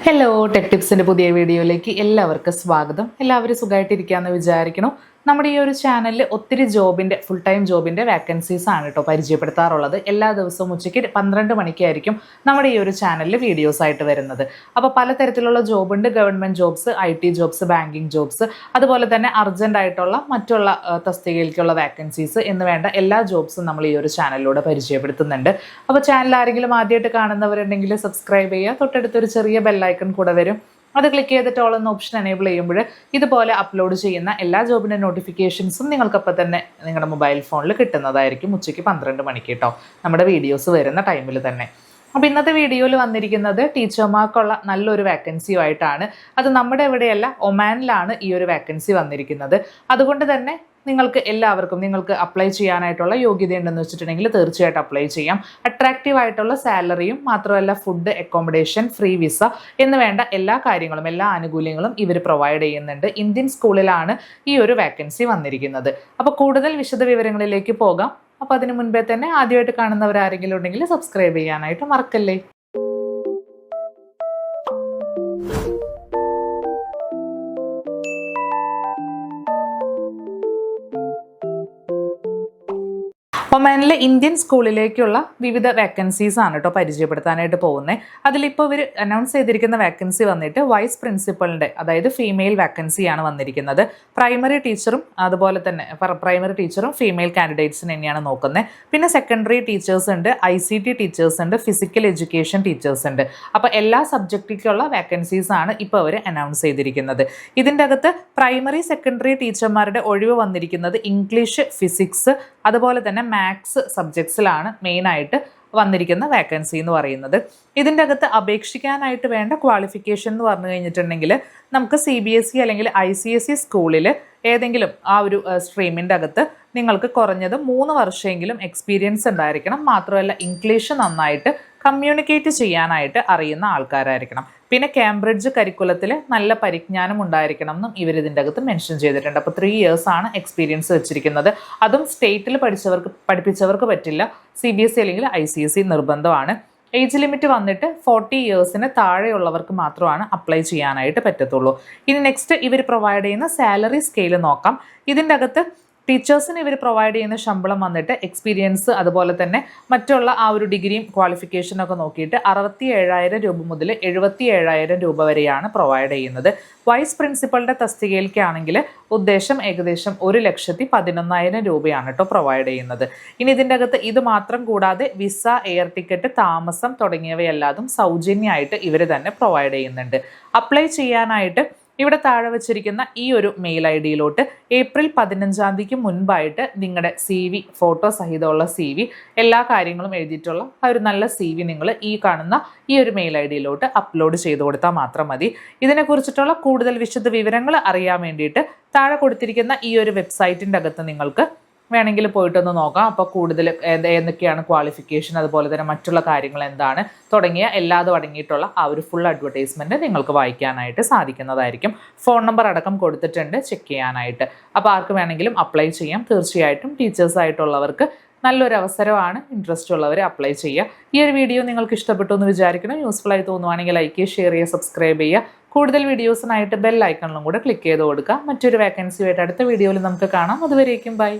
Hello tech ടിപ്സിൻ്റെ പുതിയ വീഡിയോയിലേക്ക് എല്ലാവർക്കും സ്വാഗതം. എല്ലാവരും സുഖമായിട്ടിരിക്കാമെന്ന് വിചാരിക്കണം. നമ്മുടെ ഈ ഒരു ചാനലിൽ ഒത്തിരി ഫുൾ ടൈം ജോബിൻ്റെ വാക്കൻസീസ് ആണ് കേട്ടോ പരിചയപ്പെടുത്താറുള്ളത്. എല്ലാ ദിവസവും ഉച്ചയ്ക്ക് 12 മണിക്കായിരിക്കും നമ്മുടെ ഈ ഒരു ചാനലിൽ വീഡിയോസ് ആയിട്ട് വരുന്നത്. അപ്പോൾ പലതരത്തിലുള്ള ജോബുണ്ട്. Government jobs, IT jobs, banking jobs, അതുപോലെ തന്നെ അർജൻ്റ് ആയിട്ടുള്ള മറ്റുള്ള തസ്തികയിലേക്കുള്ള വാക്കൻസീസ് എന്ന് വേണ്ട എല്ലാ ജോബ്സും നമ്മൾ ഈ ഒരു ചാനലിലൂടെ പരിചയപ്പെടുത്തുന്നുണ്ട്. അപ്പോൾ ചാനൽ ആരെങ്കിലും ആദ്യമായിട്ട് കാണുന്നവരുണ്ടെങ്കിൽ സബ്സ്ക്രൈബ് ചെയ്യുക. തൊട്ടടുത്തൊരു ചെറിയ ബെല്ലൈക്കൺ കൂടെ വരും. അത് ക്ലിക്ക് ചെയ്തിട്ട് ഓൾ എന്ന ഓപ്ഷൻ എനേബിൾ ചെയ്യുമ്പോൾ ഇതുപോലെ അപ്ലോഡ് ചെയ്യുന്ന എല്ലാ ജോബിൻ്റെ നോട്ടിഫിക്കേഷൻസും നിങ്ങൾക്കപ്പോൾ തന്നെ നിങ്ങളുടെ മൊബൈൽ ഫോണിൽ കിട്ടുന്നതായിരിക്കും. ഉച്ചയ്ക്ക് 12 മണിക്ക് കേട്ടോ, നമ്മുടെ വീഡിയോസ് വരുന്ന ടൈമിൽ തന്നെ. അപ്പോൾ ഇന്നത്തെ വീഡിയോയിൽ വന്നിരിക്കുന്നത് ടീച്ചർമാർക്കുള്ള നല്ലൊരു വാക്കൻസിയുമായിട്ടാണ്. അത് നമ്മുടെ ഇവിടെയല്ല, ഒമാനിലാണ് ഈ ഒരു വാക്കൻസി വന്നിരിക്കുന്നത്. അതുകൊണ്ട് തന്നെ നിങ്ങൾക്ക് അപ്ലൈ ചെയ്യാനായിട്ടുള്ള യോഗ്യതയുണ്ടെന്ന് വെച്ചിട്ടുണ്ടെങ്കിൽ തീർച്ചയായിട്ടും അപ്ലൈ ചെയ്യാം. അട്രാക്റ്റീവ് ആയിട്ടുള്ള സാലറിയും മാത്രമല്ല ഫുഡ്, അക്കോമഡേഷൻ, ഫ്രീ വിസ എന്ന് വേണ്ട എല്ലാ കാര്യങ്ങളും, എല്ലാ ആനുകൂല്യങ്ങളും ഇവർ പ്രൊവൈഡ് ചെയ്യുന്നുണ്ട്. ഇന്ത്യൻ സ്കൂളിലാണ് ഈ ഒരു വാക്കൻസി വന്നിരിക്കുന്നത്. അപ്പോൾ കൂടുതൽ വിശദ വിവരങ്ങളിലേക്ക് പോകാം. അപ്പോൾ അതിന് മുൻപേ തന്നെ ആദ്യമായിട്ട് കാണുന്നവരാരെങ്കിലും ഉണ്ടെങ്കിൽ സബ്സ്ക്രൈബ് ചെയ്യാനായിട്ട് മറക്കല്ലേ. ഒമാനിലെ ഇന്ത്യൻ സ്കൂളിലേക്കുള്ള വിവിധ വാക്കൻസീസ് ആണ് കേട്ടോ പരിചയപ്പെടുത്താനായിട്ട് പോകുന്നത്. അതിലിപ്പോൾ ഇവർ അനൗൺസ് ചെയ്തിരിക്കുന്ന വാക്കൻസി വന്നിട്ട് വൈസ് പ്രിൻസിപ്പളിൻ്റെ, അതായത് ഫീമെയിൽ വാക്കൻസിയാണ് വന്നിരിക്കുന്നത്. പ്രൈമറി ടീച്ചറും ഫീമെയിൽ കാൻഡിഡേറ്റ്സിന് തന്നെയാണ് നോക്കുന്നത്. പിന്നെ സെക്കൻഡറി ടീച്ചേഴ്സ് ഉണ്ട്, ICT ടീച്ചേഴ്സ് ഉണ്ട്, ഫിസിക്കൽ എഡ്യൂക്കേഷൻ ടീച്ചേഴ്സ് ഉണ്ട്. അപ്പോൾ എല്ലാ സബ്ജക്റ്റിലേക്കുള്ള വാക്കൻസീസ് ആണ് ഇപ്പോൾ അവർ അനൗൺസ് ചെയ്തിരിക്കുന്നത്. ഇതിൻ്റെ അകത്ത് പ്രൈമറി, സെക്കൻഡറി ടീച്ചർമാരുടെ ഒഴിവ് വന്നിരിക്കുന്നത് ഇംഗ്ലീഷ്, ഫിസിക്സ്, അതുപോലെ തന്നെ മാത്സ് സബ്ജക്ട്സിലാണ് മെയിനായിട്ട് വന്നിരിക്കുന്ന വാക്കൻസി എന്ന് പറയുന്നത്. ഇതിൻ്റെ അകത്ത് അപേക്ഷിക്കാനായിട്ട് വേണ്ട ക്വാളിഫിക്കേഷൻ എന്ന് പറഞ്ഞു കഴിഞ്ഞിട്ടുണ്ടെങ്കിൽ നമുക്ക് CBSE അല്ലെങ്കിൽ ICSE സ്കൂളിൽ ഏതെങ്കിലും ആ ഒരു സ്ട്രീമിൻ്റെ അകത്ത് നിങ്ങൾക്ക് കുറഞ്ഞത് 3 വർഷമെങ്കിലും എക്സ്പീരിയൻസ് ഉണ്ടായിരിക്കണം. മാത്രമല്ല ഇംഗ്ലീഷ് നന്നായിട്ട് കമ്മ്യൂണിക്കേറ്റ് ചെയ്യാനായിട്ട് അറിയുന്ന ആൾക്കാരായിരിക്കണം. പിന്നെ കേംബ്രിഡ്ജ് കരിക്കുലത്തിൽ നല്ല പരിജ്ഞാനം ഉണ്ടായിരിക്കണം എന്നും ഇവരിതിൻ്റെ അകത്ത് മെൻഷൻ ചെയ്തിട്ടുണ്ട്. അപ്പോൾ 3 years ആണ് എക്സ്പീരിയൻസ് വെച്ചിരിക്കുന്നത്. അതും സ്റ്റേറ്റിൽ പഠിപ്പിച്ചവർക്ക് പറ്റില്ല. CBSE അല്ലെങ്കിൽ ICSE നിർബന്ധമാണ്. ഏജ് ലിമിറ്റ് വന്നിട്ട് 40 yearsന് താഴെയുള്ളവർക്ക് മാത്രമാണ് അപ്ലൈ ചെയ്യാനായിട്ട് പറ്റത്തുള്ളൂ. ഇനി നെക്സ്റ്റ് ഇവർ പ്രൊവൈഡ് ചെയ്യുന്ന സാലറി സ്കെയിൽ നോക്കാം. ഇതിൻ്റെ അകത്ത് ടീച്ചേഴ്സിന് ഇവർ പ്രൊവൈഡ് ചെയ്യുന്ന ശമ്പളം വന്നിട്ട് എക്സ്പീരിയൻസ്, അതുപോലെ തന്നെ മറ്റുള്ള ആ ഒരു ഡിഗ്രിയും ക്വാളിഫിക്കേഷനൊക്കെ നോക്കിയിട്ട് 67,000 രൂപ മുതൽ 77,000 രൂപ വരെയാണ് പ്രൊവൈഡ് ചെയ്യുന്നത്. വൈസ് പ്രിൻസിപ്പളിൻ്റെ തസ്തികയിലേക്കാണെങ്കിൽ ഉദ്ദേശം ഏകദേശം 1,11,000 രൂപയാണ് കേട്ടോ പ്രൊവൈഡ് ചെയ്യുന്നത്. ഇനി ഇതിൻ്റെ അകത്ത് ഇത് മാത്രം കൂടാതെ വിസ, എയർ ടിക്കറ്റ്, താമസം തുടങ്ങിയവയെല്ലാതും സൗജന്യമായിട്ട് ഇവർ തന്നെ പ്രൊവൈഡ് ചെയ്യുന്നുണ്ട്. അപ്ലൈ ചെയ്യാനായിട്ട് ഇവിടെ താഴെ വെച്ചിരിക്കുന്ന ഈ ഒരു മെയിൽ ID-യിലോട്ട് ഏപ്രിൽ 15 മുൻപായിട്ട് നിങ്ങളുടെ CV, ഫോട്ടോ സഹിതമുള്ള CV, എല്ലാ കാര്യങ്ങളും എഴുതിയിട്ടുള്ള ആ ഒരു നല്ല CV നിങ്ങൾ ഈ കാണുന്ന ഈ ഒരു മെയിൽ ID-യിലോട്ട് അപ്ലോഡ് ചെയ്ത് കൊടുത്താൽ മാത്രം മതി. ഇതിനെക്കുറിച്ചിട്ടുള്ള കൂടുതൽ വിശദ വിവരങ്ങൾ അറിയാൻ വേണ്ടിയിട്ട് താഴെ കൊടുത്തിരിക്കുന്ന ഈ ഒരു വെബ്സൈറ്റിൻ്റെ അകത്ത് നിങ്ങൾക്ക് വേണമെങ്കിൽ പോയിട്ടൊന്ന് നോക്കാം. അപ്പോൾ കൂടുതൽ എന്തൊക്കെയാണ് ക്വാളിഫിക്കേഷൻ, അതുപോലെ തന്നെ മറ്റുള്ള കാര്യങ്ങൾ എന്താണ് തുടങ്ങിയ എല്ലാതും അടങ്ങിയിട്ടുള്ള ആ ഒരു ഫുൾ അഡ്വർടൈസ്മെൻറ്റ് നിങ്ങൾക്ക് വായിക്കാനായിട്ട് സാധിക്കുന്നതായിരിക്കും. ഫോൺ നമ്പർ അടക്കം കൊടുത്തിട്ടുണ്ട് ചെക്ക് ചെയ്യാനായിട്ട്. അപ്പോൾ ആർക്ക് വേണമെങ്കിലും അപ്ലൈ ചെയ്യാം. തീർച്ചയായിട്ടും ടീച്ചേഴ്സായിട്ടുള്ളവർക്ക് നല്ലൊരു അവസരമാണ്. ഇൻട്രസ്റ്റ് ഉള്ളവർ അപ്ലൈ ചെയ്യുക. ഈ ഒരു വീഡിയോ നിങ്ങൾക്ക് ഇഷ്ടപ്പെട്ടു എന്ന് വിചാരിക്കണം. യൂസ്ഫുൾ ആയി തോന്നുവാണെങ്കിൽ ലൈക്ക് ചെയ്യുക, ഷെയർ ചെയ്യുക, സബ്സ്ക്രൈബ് ചെയ്യുക. കൂടുതൽ വീഡിയോസിനായിട്ട് ബെൽ ഐക്കണിലും കൂടെ ക്ലിക്ക് ചെയ്ത് കൊടുക്കുക. മറ്റൊരു വാക്കൻസിയുമായിട്ട് അടുത്ത വീഡിയോയിൽ നമുക്ക് കാണാം. അതുവരേക്കും ബൈ.